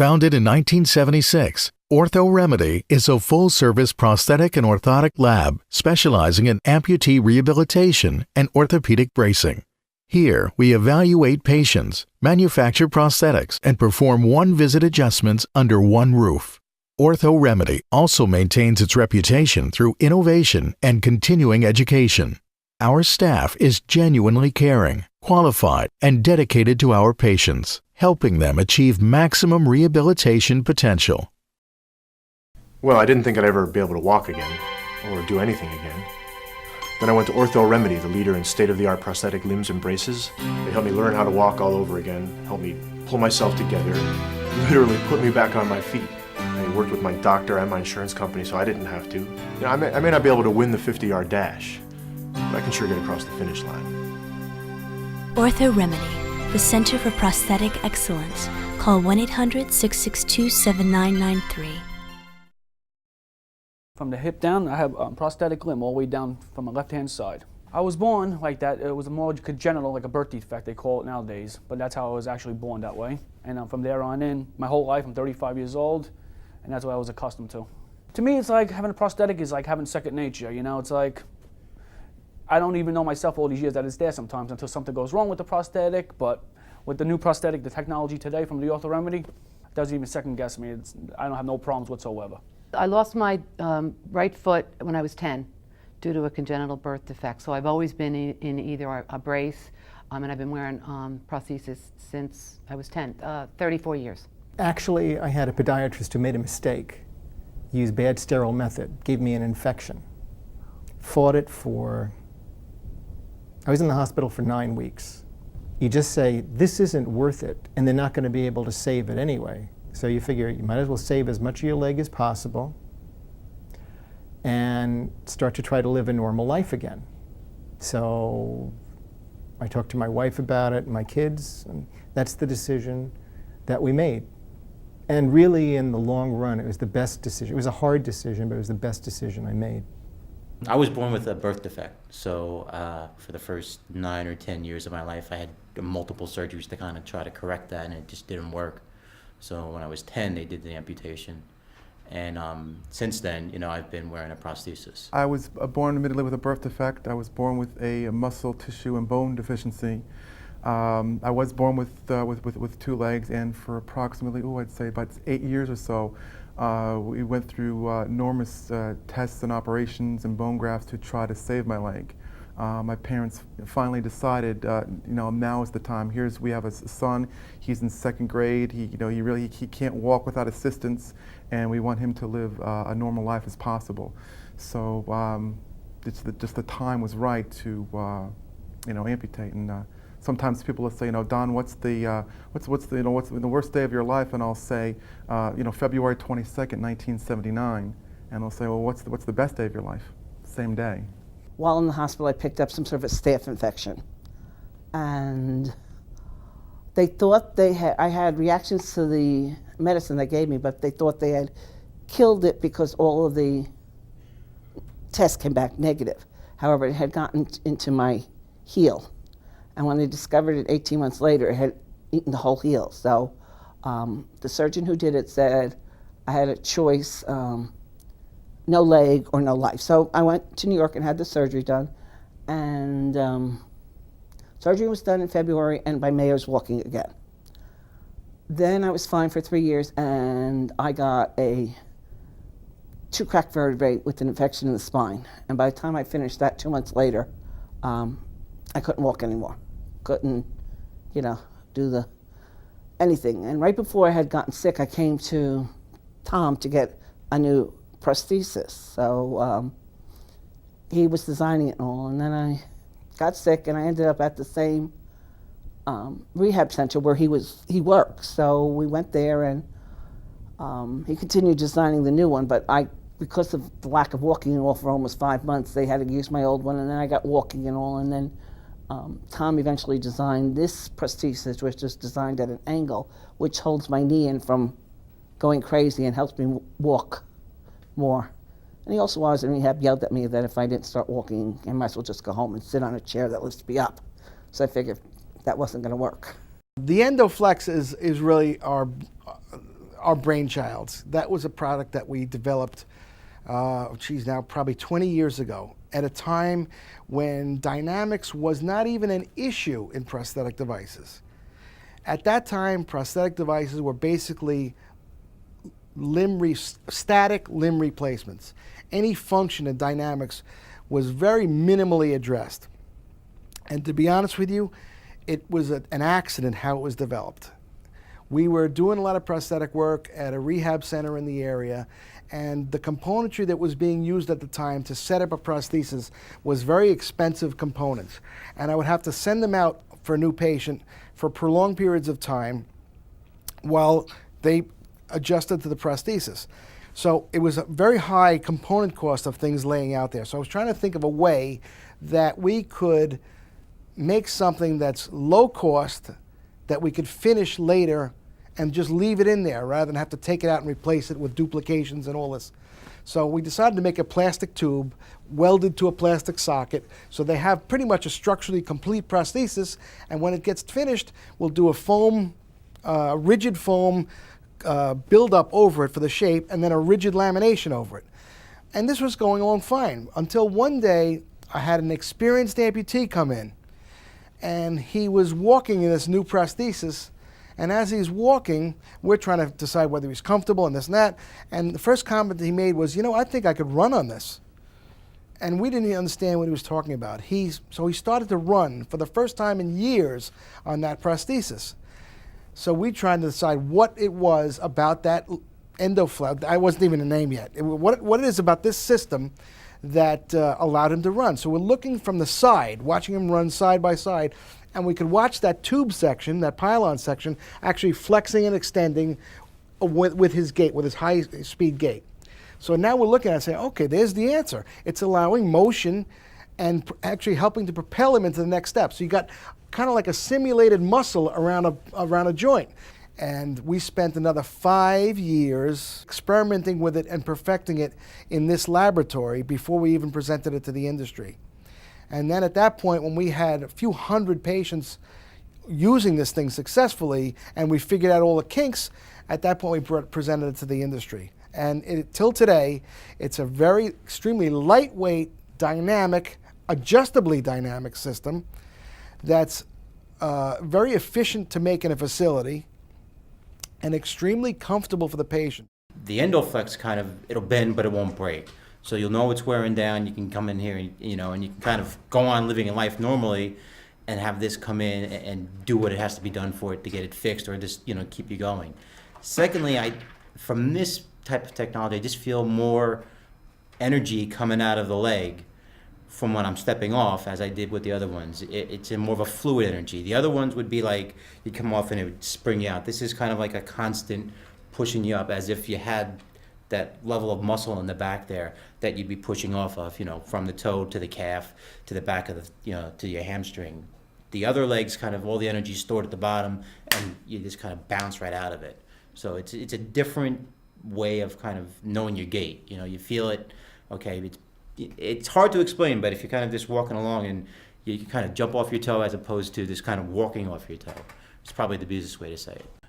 Founded in 1976, Ortho Remedy is a full-service prosthetic and orthotic lab specializing in amputee rehabilitation and orthopedic bracing. Here, we evaluate patients, manufacture prosthetics, and perform one-visit adjustments under one roof. Ortho Remedy also maintains its reputation through innovation and continuing education. Our staff is genuinely caring, qualified, and dedicated to our patients, helping them achieve maximum rehabilitation potential. Well, I didn't think I'd ever be able to walk again, or do anything again. Then I went to Ortho Remedy, the leader in state-of-the-art prosthetic limbs and braces. They helped me learn how to walk all over again, helped me pull myself together, literally put me back on my feet. They worked with my doctor and my insurance company, so I didn't have to. You know, I may not be able to win the 50-yard dash, but I can sure get across the finish line. Ortho Remedy, the Center for Prosthetic Excellence. Call 1-800-662-7993. From the hip down, I have a prosthetic limb all the way down from my left-hand side. I was born like that. It was more congenital, like a birth defect, they call it nowadays, but that's how I was actually born that way. And from there on in, my whole life, I'm 35 years old, and that's what I was accustomed to. To me, it's like having a prosthetic is like having second nature, you know? It's like, I don't even know myself all these years that it's there sometimes until something goes wrong with the prosthetic, but with the new prosthetic, the technology today from the Ortho Remedy, it doesn't even second guess me. I don't have no problems whatsoever. I lost my right foot when I was 10 due to a congenital birth defect, so I've always been in either a brace, and I've been wearing prosthesis since I was 10, 34 years. Actually, I had a podiatrist who made a mistake, used bad sterile method, gave me an infection. Fought it for, I was in the hospital for 9 weeks. You just say, this isn't worth it, and they're not going to be able to save it anyway. So you figure you might as well save as much of your leg as possible and start to try to live a normal life again. So I talked to my wife about it, and my kids, and that's the decision that we made. And really, in the long run, it was the best decision. It was a hard decision, but it was the best decision I made. I was born with a birth defect, so for the first 9 or 10 years of my life, I had multiple surgeries to kind of try to correct that, and it just didn't work. So when I was 10, they did the amputation. And since then, you know, I've been wearing a prosthesis. I was born admittedly with a birth defect. I was born with a muscle, tissue, and bone deficiency. I was born with 2 legs, and for approximately, I'd say about 8 years or so, we went through enormous tests and operations and bone grafts to try to save my leg. My parents finally decided, you know, now is the time. We have a son. He's in 2nd grade. He can't walk without assistance, and we want him to live a normal life as possible. So just the time was right to, you know, amputate. And sometimes people will say, you know, Don, what's the worst day of your life? And I'll say, you know, February 22nd, 1979. And they'll say, well, what's the best day of your life? Same day. While in the hospital, I picked up some sort of a staph infection, and they thought I had reactions to the medicine they gave me, but they thought they had killed it because all of the tests came back negative. However, it had gotten into my heel, and when they discovered it 18 months later, it had eaten the whole heel. So the surgeon who did it said I had a choice. No leg or no life. So I went to New York and had the surgery done, and surgery was done in February, and by May I was walking again. Then I was fine for 3 years, and I got 2 cracked vertebrae with an infection in the spine, and by the time I finished that 2 months later, I couldn't walk anymore. Couldn't, you know, do anything. And right before I had gotten sick, I came to Tom to get a new prosthesis. So he was designing it and all, and then I got sick, and I ended up at the same rehab center where he works. So we went there, and he continued designing the new one, but because of the lack of walking and all for almost 5 months, they had to use my old one, and then I got walking and all, and then Tom eventually designed this prosthesis, which is designed at an angle, which holds my knee in from going crazy and helps me walk more. And he also, while I was in rehab, yelled at me that if I didn't start walking, I might as well just go home and sit on a chair that lifts me up. So I figured that wasn't going to work. The EndoFlex is really our our brainchild. That was a product that we developed, now probably 20 years ago, at a time when dynamics was not even an issue in prosthetic devices. At that time, prosthetic devices were basically static limb replacements. Any function in dynamics was very minimally addressed. And to be honest with you, it was an accident how it was developed. We were doing a lot of prosthetic work at a rehab center in the area, and the componentry that was being used at the time to set up a prosthesis was very expensive components. And I would have to send them out for a new patient for prolonged periods of time while they adjusted to the prosthesis. So it was a very high component cost of things laying out there. So I was trying to think of a way that we could make something that's low cost, that we could finish later and just leave it in there rather than have to take it out and replace it with duplications and all this. So we decided to make a plastic tube welded to a plastic socket, so they have pretty much a structurally complete prosthesis, and when it gets finished, we'll do a foam, rigid foam build up over it for the shape, and then a rigid lamination over it. And this was going along fine until one day I had an experienced amputee come in, and he was walking in this new prosthesis, and as he's walking, we're trying to decide whether he's comfortable and this and that, and the first comment he made was, I think I could run on this. And we didn't even understand what he was talking about. So he started to run for the first time in years on that prosthesis. So we tried to decide what it was about that EndoFlex. I wasn't even a name yet. What it is about this system that allowed him to run. So we're looking from the side, watching him run side by side, and we could watch that tube section, that pylon section, actually flexing and extending with his gait, with his high-speed gait. So now we're looking at it and saying, okay, there's the answer. It's allowing motion and actually helping to propel him into the next step. So you got kind of like a simulated muscle around a joint. And we spent another 5 years experimenting with it and perfecting it in this laboratory before we even presented it to the industry. And then at that point, when we had a few hundred patients using this thing successfully and we figured out all the kinks, at that point we presented it to the industry. And till today, it's a very extremely lightweight, dynamic, adjustably dynamic system that's very efficient to make in a facility and extremely comfortable for the patient. The EndoFlex it'll bend, but it won't break. So you'll know it's wearing down. You can come in here, and you can kind of go on living your life normally, and have this come in and do what it has to be done for it to get it fixed, or just keep you going. Secondly, from this type of technology, I just feel more energy coming out of the leg from when I'm stepping off, as I did with the other ones. It's more of a fluid energy. The other ones would be like you'd come off and it would spring you out. This is kind of like a constant pushing you up, as if you had that level of muscle in the back there that you'd be pushing off of, from the toe to the calf to the back of the, to your hamstring. The other legs, kind of all the energy stored at the bottom, and you just kind of bounce right out of it. So it's a different way of kind of knowing your gait. You feel it. Okay, it's hard to explain, but if you're kind of just walking along and you kind of jump off your toe as opposed to this kind of walking off your toe, it's probably the easiest way to say it.